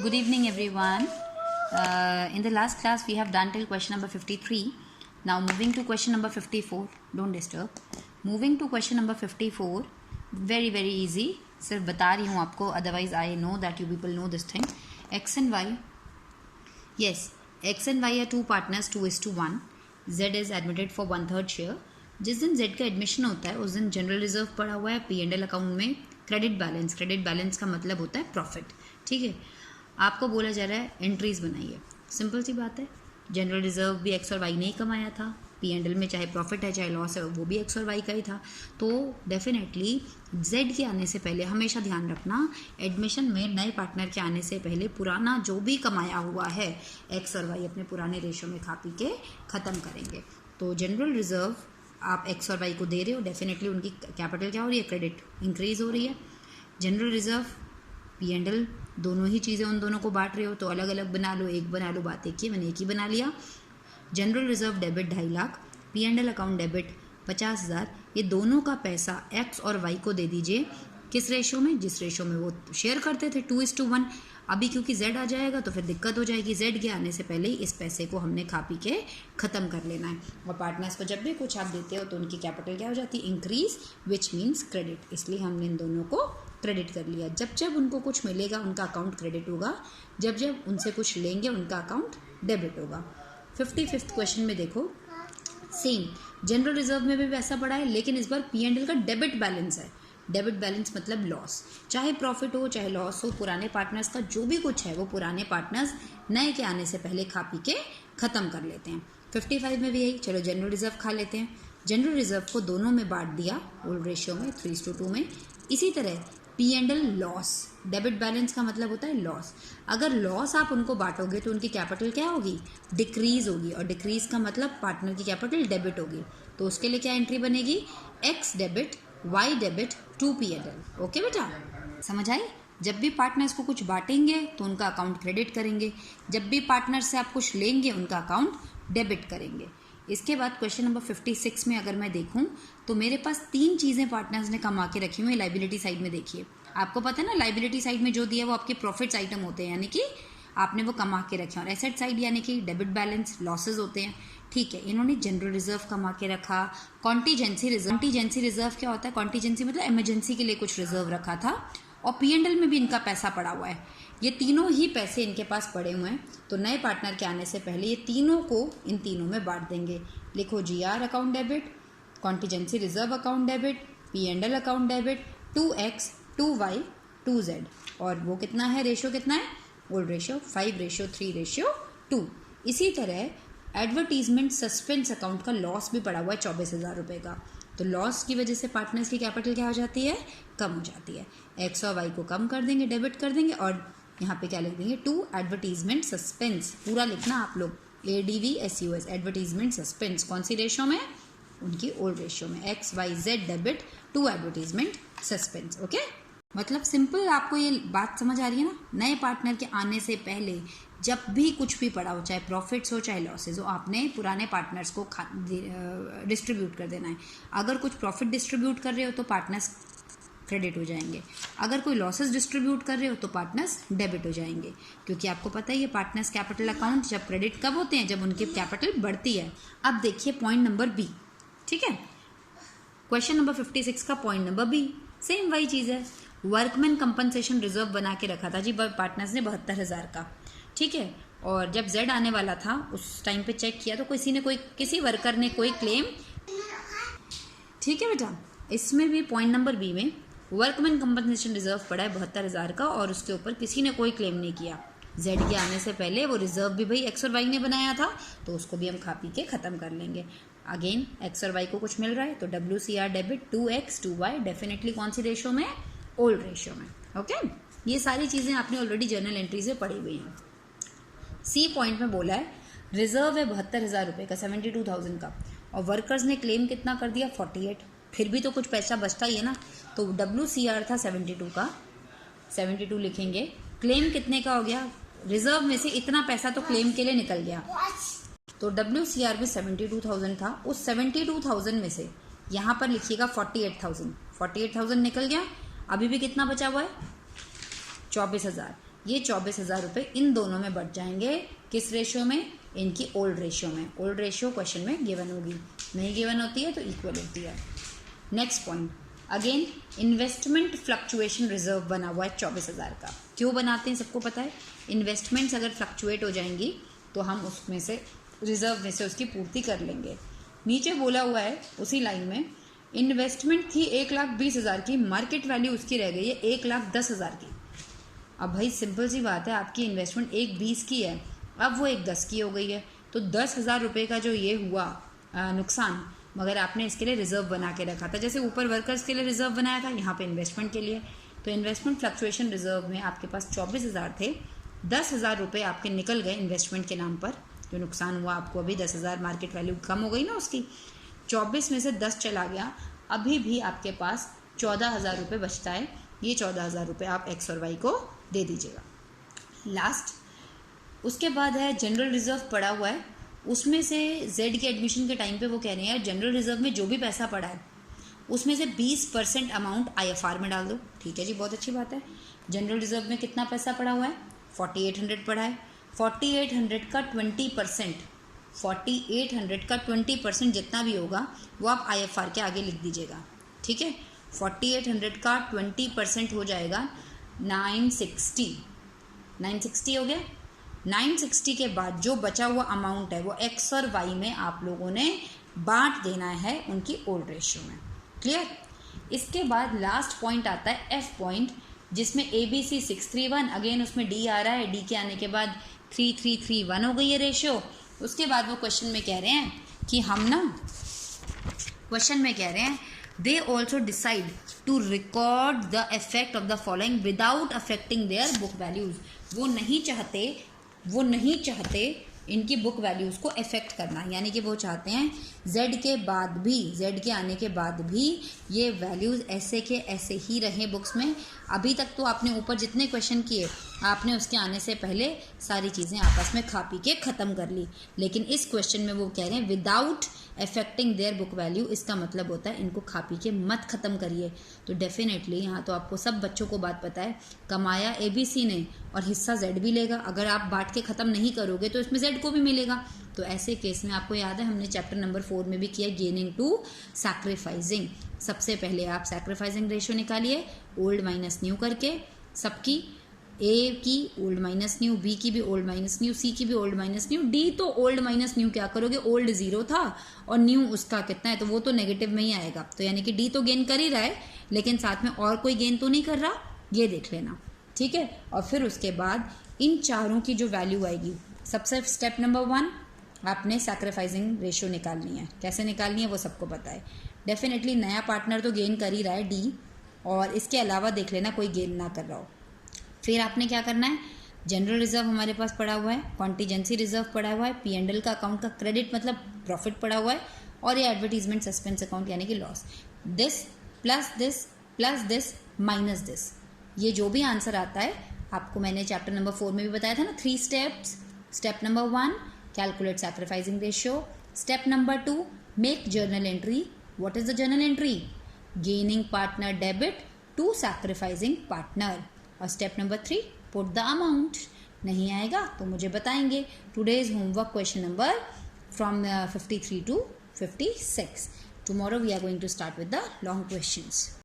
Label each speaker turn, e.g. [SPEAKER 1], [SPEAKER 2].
[SPEAKER 1] Good evening, everyone. In the last class, we have done till question number 53. Now, moving to question number 54. Don't disturb. Moving to question number 54. Very, very easy. सिर्फ बता रही हूँ आपको. Otherwise, I know that you people know this thing. X and Y. Yes, X and Y are two partners, 2:1. Z is admitted for 1/3 share. जिस दिन Z का admission होता है उस दिन जनरल रिजर्व पड़ा हुआ है P&L अकाउंट में. क्रेडिट बैलेंस का मतलब होता है प्रॉफिट. ठीक है, आपको बोला जा रहा है एंट्रीज बनाइए. सिंपल सी बात है, जनरल रिजर्व भी एक्स और वाई ने ही कमाया था. P&L में चाहे प्रॉफिट है चाहे लॉस है वो भी एक्स और वाई का ही था. तो डेफिनेटली जेड के आने से पहले हमेशा ध्यान रखना, एडमिशन में नए पार्टनर के आने से पहले पुराना जो भी कमाया हुआ है एक्स और वाई अपने पुराने रेशो में खा पी के ख़त्म करेंगे. तो जनरल रिजर्व आप एक्स और वाई को दे रहे हो, डेफिनेटली उनकी कैपिटल क्या हो रही है, क्रेडिट इंक्रीज हो रही है. जनरल रिजर्व P&L दोनों ही चीज़ें उन दोनों को बांट रहे हो तो अलग अलग बना लो, एक बना लो, बात एक ही, मैंने एक ही बना लिया. General reserve debit 2.5 lakh, P&L account debit 50,000. ये दोनों का पैसा एक्स और वाई को दे दीजिए. किस रेशो में, जिस रेशो में वो शेयर करते थे 2:1. अभी क्योंकि Z आ जाएगा तो फिर दिक्कत हो जाएगी. Z के आने से पहले ही इस पैसे को हमने खा पी के ख़त्म कर लेना है. और पार्टनर्स को जब भी कुछ आप देते हो तो उनकी कैपिटल क्या हो जाती है, इंक्रीज, विच मीन्स क्रेडिट. इसलिए हमने इन दोनों को क्रेडिट कर लिया. जब जब उनको कुछ मिलेगा उनका अकाउंट क्रेडिट होगा, जब जब उनसे कुछ लेंगे उनका अकाउंट डेबिट होगा. 55th क्वेश्चन में देखो, सेम जनरल रिजर्व में भी वैसा पड़ा है, लेकिन इस बार P&L का डेबिट बैलेंस है. डेबिट बैलेंस मतलब लॉस. चाहे प्रॉफिट हो चाहे लॉस हो, पुराने पार्टनर्स का जो भी कुछ है वो पुराने पार्टनर्स नए के आने से पहले खा पी के ख़त्म कर लेते हैं. 55 में भी यही. चलो जनरल रिजर्व खा लेते हैं. जनरल रिजर्व को दोनों में बांट दिया ओल्ड रेशियो में 3:2 में. इसी तरह P&L लॉस, डेबिट बैलेंस का मतलब होता है लॉस. अगर लॉस आप उनको बांटोगे तो उनकी कैपिटल क्या होगी, डिक्रीज होगी. और डिक्रीज का मतलब पार्टनर की कैपिटल डेबिट होगी. तो उसके लिए क्या एंट्री बनेगी, X debit Y debit to P&L. Okay बेटा, समझ आई. जब भी पार्टनर्स को कुछ बांटेंगे तो उनका अकाउंट क्रेडिट करेंगे, जब भी पार्टनर से आप कुछ लेंगे उनका अकाउंट डेबिट करेंगे. इसके बाद क्वेश्चन नंबर 56 में अगर मैं देखूं तो मेरे पास 3 चीज़ें पार्टनर्स ने कमा के रखी हुई. लाइबिलिटी साइड में देखिए, आपको पता है ना लाइबिलिटी साइड में जो दिया वो आपके प्रॉफिट्स आइटम होते हैं, यानी कि आपने वो कमा के रखे. और एसेट साइड यानी कि डेबिट बैलेंस लॉसेज होते हैं. ठीक है, इन्होंने जनरल रिजर्व कमा के रखा. कॉन्टीजेंसी रिजर्व क्या होता है, कॉन्टीजेंसी मतलब इमरजेंसी के लिए कुछ रिजर्व रखा था. और P&L में भी इनका पैसा पड़ा हुआ है. ये तीनों ही पैसे इनके पास पड़े हुए हैं. तो नए पार्टनर के आने से पहले ये तीनों को इन तीनों में बांट देंगे. लिखो GR account debit, contingency reserve account debit, P&L account debit, 2x 2y 2z. और वो कितना है, रेशो कितना है, ओल्ड रेशो 5:3:2. इसी तरह एडवर्टीजमेंट सस्पेंस अकाउंट का लॉस भी पड़ा हुआ है 24,000 रुपये का. तो लॉस की वजह से पार्टनर्स की कैपिटल क्या हो जाती है, कम हो जाती है. एक्स और वाई को कम कर देंगे, डेबिट कर देंगे. और यहाँ पे क्या लिख देंगे, टू एडवर्टीजमेंट सस्पेंस. पूरा लिखना आप लोग, ADVSUS, एडवर्टीजमेंट सस्पेंस. कौन सी रेशो में, उनकी ओल्ड रेशो में. XYZ debit to advertisement suspense. Okay, मतलब सिंपल. आपको ये बात समझ आ रही है ना. नए पार्टनर के आने से पहले जब भी कुछ भी पड़ा हो, चाहे प्रॉफिट्स हो चाहे लॉसेज हो, आपने पुराने पार्टनर्स को डिस्ट्रीब्यूट कर देना है. अगर कुछ प्रॉफिट डिस्ट्रीब्यूट कर रहे हो तो पार्टनर्स क्रेडिट हो जाएंगे. अगर कोई लॉसेज डिस्ट्रीब्यूट कर रहे हो तो पार्टनर्स डेबिट हो जाएंगे. क्योंकि आपको पता है ये पार्टनर्स कैपिटल अकाउंट जब क्रेडिट कब होते हैं, जब उनकी कैपिटल बढ़ती है. अब देखिए पॉइंट नंबर बी. ठीक है, क्वेश्चन नंबर 56 का पॉइंट नंबर बी सेम वही चीज़ है. वर्कमैन कंपनसेशन रिजर्व बना के रखा था जी पार्टनर्स ने 72,000 का. ठीक है, और जब Z आने वाला था उस टाइम पे चेक किया तो किसी वर्कर ने कोई क्लेम. ठीक है बेटा, इसमें भी पॉइंट नंबर बी में वर्कमैन कंपनसेशन रिजर्व पड़ा है 72,000 का और उसके ऊपर किसी ने कोई क्लेम नहीं किया. Z के आने से पहले वो रिजर्व भी भाई एक्स और वाई ने बनाया था तो उसको भी हम खा पी के ख़त्म कर लेंगे. अगेन एक्स और वाई को कुछ मिल रहा है तो WCR debit 2x 2y, definitely कौन सी रेशो में, ओल्ड रेशो में. ओके, ये सारी चीज़ें आपने ऑलरेडी जर्नल एंट्री से पढ़ी हुई हैं. सी पॉइंट में बोला है रिजर्व है 72,000 रुपये का, 72,000 का, और वर्कर्स ने क्लेम कितना कर दिया, 48. फिर भी तो कुछ पैसा बचता ही है ना. तो WCR था 72 का, 72 लिखेंगे. क्लेम कितने का हो गया, रिजर्व में से इतना पैसा तो क्लेम के लिए निकल गया. तो WCR भी 72,000 था. उस 72,000 में से यहाँ पर लिखिएगा 48,000 निकल गया. अभी भी कितना बचा हुआ है, 24,000. ये 24,000 रुपये इन दोनों में बढ़ जाएंगे। किस रेशियो में? इनकी ओल्ड रेशियो में। ओल्ड रेशियो क्वेश्चन में गिवन होगी, नहीं गिवन होती है तो इक्वल होती है। Next point, again investment fluctuation reserve बना हुआ है 24,000 का। क्यों बनाते हैं सबको पता है, इन्वेस्टमेंट्स अगर फ्लक्चुएट हो जाएंगी तो हम उसमें से रिजर्व में से उसकी पूर्ति कर लेंगे। नीचे बोला हुआ है उसी लाइन में, इन्वेस्टमेंट थी 1,20,000 की, मार्केट वैल्यू उसकी रह गई है 1,10,000 की। अब भाई सिंपल सी बात है, आपकी इन्वेस्टमेंट 1,20 की है, अब वो 1,10 की हो गई है, तो 10,000 रुपये का जो ये हुआ नुकसान, मगर आपने इसके लिए रिजर्व बना के रखा था। जैसे ऊपर वर्कर्स के लिए रिजर्व बनाया था, यहाँ पे इन्वेस्टमेंट के लिए। तो इन्वेस्टमेंट फ्लक्चुएशन रिजर्व में आपके पास 24,000 थे, 10,000 रुपये आपके निकल गए इन्वेस्टमेंट के नाम पर। जो नुकसान हुआ आपको अभी 10,000, मार्केट वैल्यू कम हो गई ना उसकी, 24 में से 10 चला गया, अभी भी आपके पास 14,000 रुपये बचता है। ये 14,000 रुपये आप एक्स और वाई को दे दीजिएगा। लास्ट उसके बाद है जनरल रिजर्व पड़ा हुआ है, उसमें से जेड के एडमिशन के टाइम पे वो कह रहे हैं जनरल रिजर्व में जो भी पैसा पड़ा है उसमें से 20% अमाउंट IFR में डाल दो। ठीक है जी, बहुत अच्छी बात है। जनरल रिजर्व में कितना पैसा पड़ा हुआ है? 4800 पड़ा है। 4800 का 20%, 4800 का 20% जितना भी होगा वो आप IFR के आगे लिख दीजिएगा। ठीक है, 4800 का 20% हो जाएगा 960 हो गया। 960 के बाद जो बचा हुआ अमाउंट है वो एक्स और वाई में आप लोगों ने बांट देना है उनकी ओल्ड रेशियो में। क्लियर? इसके बाद लास्ट पॉइंट आता है एफ पॉइंट, जिसमें ABC 631, अगेन उसमें डी आ रहा है, डी के आने के बाद 3331 हो गई है रेशियो। उसके बाद वो क्वेश्चन में कह रहे हैं कि हम ना क्वेश्चन में कह रहे हैं they also decide to record the effect of the following without affecting their book values. वो नहीं चाहते इनकी बुक वैल्यूज़ को इफेक्ट करना, यानी कि वो चाहते हैं जेड के आने के बाद भी ये वैल्यूज़ ऐसे के ऐसे ही रहें बुक्स में। अभी तक तो आपने ऊपर जितने क्वेश्चन किए आपने उसके आने से पहले सारी चीज़ें आपस में खा पी के ख़त्म कर ली, लेकिन इस क्वेश्चन में वो कह रहे हैं without affecting their book value. इसका मतलब होता है इनको खा पी के मत ख़त्म करिए। तो डेफिनेटली यहाँ तो आपको सब बच्चों को बात पता है, कमाया ABC ने और हिस्सा जेड भी लेगा। अगर आप बांट के ख़त्म नहीं करोगे तो इसमें जेड को भी मिलेगा। तो ऐसे केस में आपको याद है हमने चैप्टर नंबर 4 में भी किया गेनिंग टू सैक्रिफाइसिंग। सबसे पहले आप सैक्रिफाइसिंग रेशियो निकालिए ओल्ड माइनस न्यू करके, सबकी ए की ओल्ड माइनस न्यू, बी की भी ओल्ड माइनस न्यू, सी की भी ओल्ड माइनस न्यू, डी तो ओल्ड माइनस न्यू क्या करोगे, ओल्ड 0 था और न्यू उसका कितना है तो वो तो नेगेटिव में ही आएगा। तो यानी कि डी तो गेन कर ही रहा है लेकिन साथ में और कोई गेन तो नहीं कर रहा, ये देख लेना। ठीक है, और फिर उसके बाद इन चारों की जो वैल्यू आएगी, सबसे स्टेप नंबर 1 आपने सैक्रिफाइसिंग रेशियो निकालनी है। कैसे निकालनी है वो सबको पता है। डेफिनेटली नया पार्टनर तो गेन कर ही रहा है डी, और इसके अलावा देख लेना कोई गेन ना कर रहा हो। फिर आपने क्या करना है, जनरल रिजर्व हमारे पास पड़ा हुआ है, कॉन्टीजेंसी रिजर्व पड़ा हुआ है, P&L का अकाउंट का क्रेडिट मतलब प्रॉफिट पड़ा हुआ है, और ये एडवर्टीजमेंट सस्पेंस अकाउंट यानी कि loss. This plus this minus this, ये जो भी आंसर आता है आपको मैंने चैप्टर नंबर 4 में भी बताया था ना 3 steps. Step number 1 calculate sacrificing ratio, step number 2 make journal entry. What is the journal entry? Gaining partner debit to sacrificing partner, और step number 3 put the amount. नहीं आएगा तो मुझे बताएंगे। Today's homework question number from 53 to 56. Tomorrow we are going to start with the long questions.